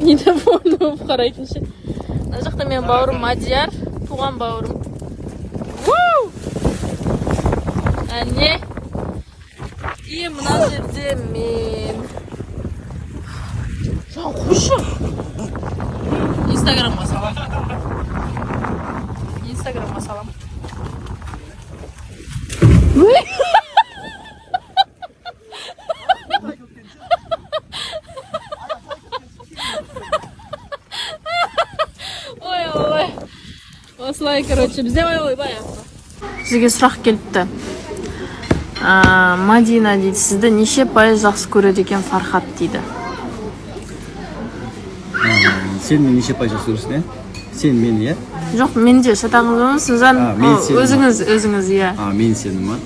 Не довольны болып қарайтыншы. Мына жақта мен бауырым Мадияр, туған бауырым. Әне. И мына жерде мен. Жан қойшы. Инстаграмға салам. Ой. Осылай, короче, бізде ойбай. Сізге сұрақ келіпті. Мадина дейді, сізді неше пайыз жақсы көреді екен Фархат дейді. Сен мен неше пайыз жақсы көресің, Сен мен, иә? Жоқ, мен де шатағыңыз өзіңіз, иә. Мен сенім, ма?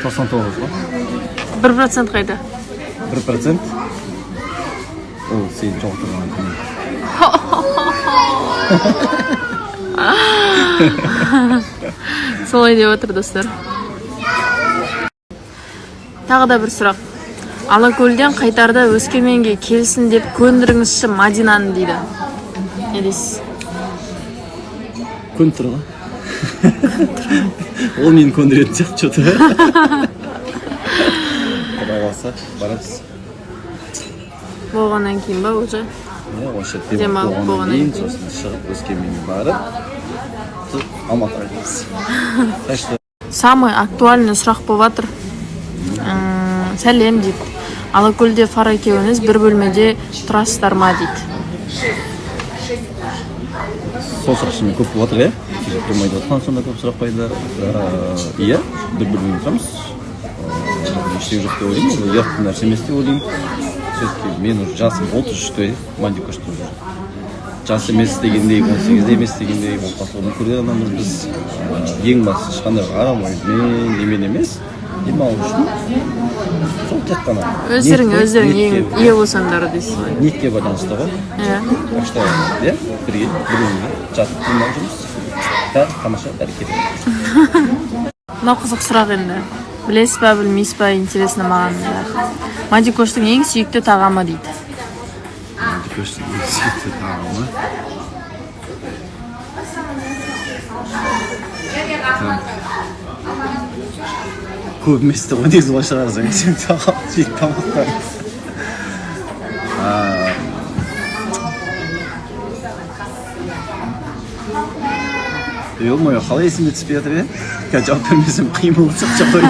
99 ғой? 1% қайда? 1%? Ол сен жоқ тұрған күн. Солай деп отыр, достар. Тағы да бір сұрақ. Алакөлден қайтарда Өскеменге келсін деп көндіріңізші Мадинаны дейді. Не дейсіз? Көн тұр ғой. Ол мені көндіретін сияқты что-то. Құдай қаласа, барамыз. Болғаннан кейін ба уже? Осы демалып болғаннан кейін сосын шығып Өскеменге барып Алматыға кетеміз. Самый актуальный сұрақ болып жатыр. Сәлем дейді. Алакөлде Фара екеуіңіз бір бөлмеде тұрасыздар ма дейді. Сол сұрақ шынымен көп болып жатыр, тұрмайды отқан сонда көп сұрақ қойды. Иә, бір бөлмеде тұрамыз. Ештеңе жоқ деп ойлаймын, ұятты нәрсе емес деп ойлаймын. Все-таки мен уже жасым 33-те, Мадика что уже. Жас емес дегендей, 18-де емес дегендей, отбасылығын көрген адамбыз біз. Ең басты ешқандай қарамаймен, немен емес. Демалу үшін сол тек қана өздерің ие болсаңдар дейсіз ғой. Ниетке байланысты ғой. Иә. Так что, иә, бірге жатып демалып жүрміз. Бәрі тамаша, бәрі керемет. Мынау қызық сұрақ енді. Білесіз ба, білмейсіз ба, интересно маған. Мадикоштың ең сүйікті тағамы дейді. Мадикоштың ең сүйікті тағамы? Көп месті ғой, негізі былай шығарсаң, сен жейді тамақтарыңыз. Ой, қалай есімде түспей жатыр, Қазір жауап бермесем қиын болып жағдай.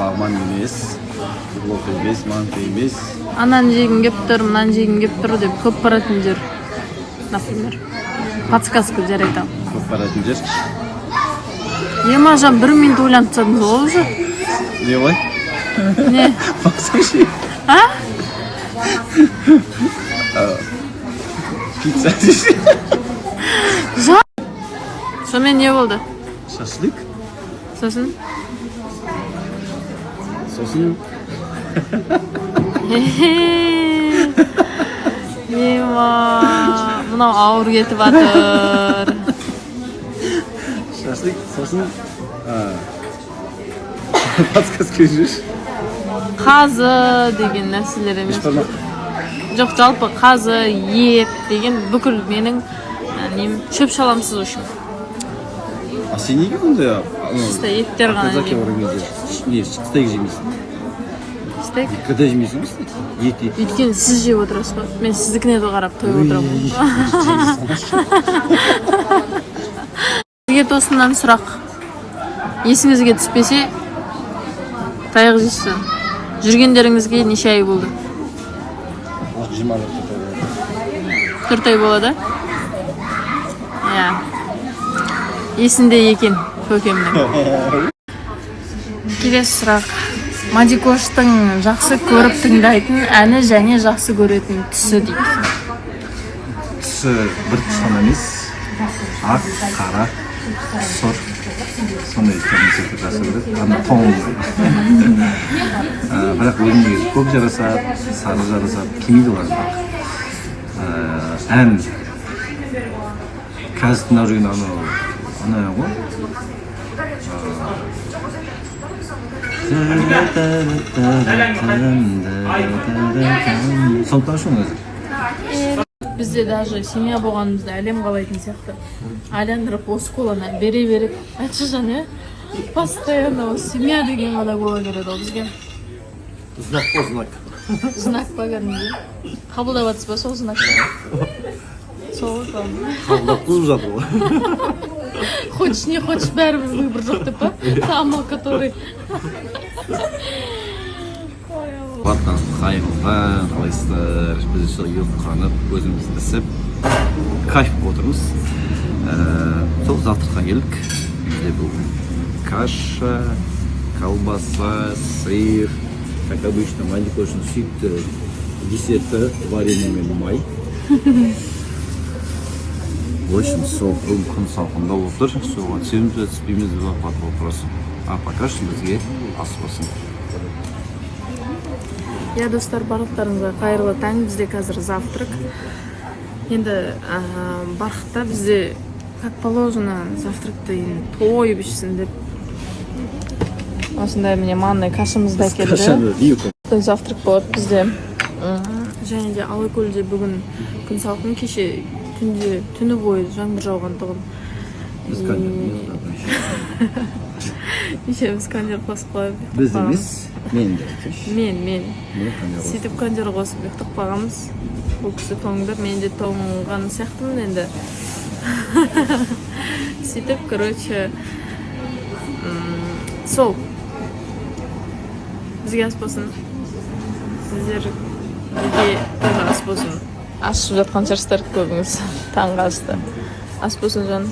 Лагман емес, блок емес, манты емес. Анан жегім кеп тұр, мынан жегім кеп тұр деп көп баратын жер. Например, подсказка жер айтам. Көп баратын жер. Мажан 1 минут ойланып тастадыңыз ғой уже. Не олай? Не? Бақсаңшы. Пицца дейсі. Сонымен не болды? Шашлык. Сосын? Сосын? Мынау ауыр кетіп атыр. Шашлык, сосын? Подсказка жүріш? Қазы деген нәрселер емес. Жоқ, жалпы қазы, ет деген бүкіл менің шөп шаламсыз үшін. Сен неге ондай? Чисто еттер ғана жеймін. Не, стейк жемейсің? Стейк? Когда жемейсің стейк? Ет. Өйткені сіз жеп отырасыз ғой. Мен сіздікіне қарап тойып отырамын. Сізге тосыннан сұрақ. Есіңізге түспесе, таяқ жейсіз. Жүргендеріңізге неше ай болды? 4 ай болады? Иә. Есінде екен көкемнің. Келесі сұрақ. Мадикоштың жақсы көріп тыңдайтын әні және жақсы көретін түсі дейді. Түсі бір тұстан емес. Ақ, қара, сұр. Сондай көрінісі жақсы көреді. Тоң. Бірақ өзімге көп жарасады, сары жарасады, кемейді олар. Ән Кәсіптің жүрген анаяғы сондықтан үшін өзі Bizde даже семья болғанымызда әлем қалайтын сияқты. Айландырып осы коланы бере беріп айтшы не? Постоянно осы семья деген ғана бола келеді ол бізге. Знак по знак. Знак па кәдімгі. Қабылдап жатсыз ба сол знакты? Сол ғой. Қабылдап қызып жатыр ғой. Хочешь не хочешь бәрібір выбор жоқ деп па? Самый который. Батқан қайғылған, қалайсыздар, біз сол ұйықтанып, өзімізді ісіп, кайф отырмыз. Сол завтраққа келдік. Бізде бұл каша, колбаса, сыр, как обычно, Мальдик очень сүйікті десерті, варенье мен май. Очень сол күн салқында отыр, соға түсеміз бе, түспейміз бе, бақпат отырасың. А пока что бізге ас болсын. Я достар барлықтарыңызға қайырлы таң. Бізде қазір завтрак. Енді барқытта бізде как положено завтракты тойып ішсін деп. Осындай міне манный кашамызды әкелді. Завтрак болады бізде. Және де Алакөлде бүгін күн салқын, кеше түні бойы жаңбыр жауғандығын. Кеше біз кондер қосып қойып. Біз емес, мен де. Мен. Сөйтіп кондер қосып ұйықтап қалғанбыз. Бұл кісі тоңдыр, мен де тоңған сияқтымын енді. Сөйтіп, короче, сол. Бізге ас болсын. Сіздерге ас болсын. Ас ішіп жатқан шығарсыздар көбіңіз. Таңғы асты. Ас болсын жан.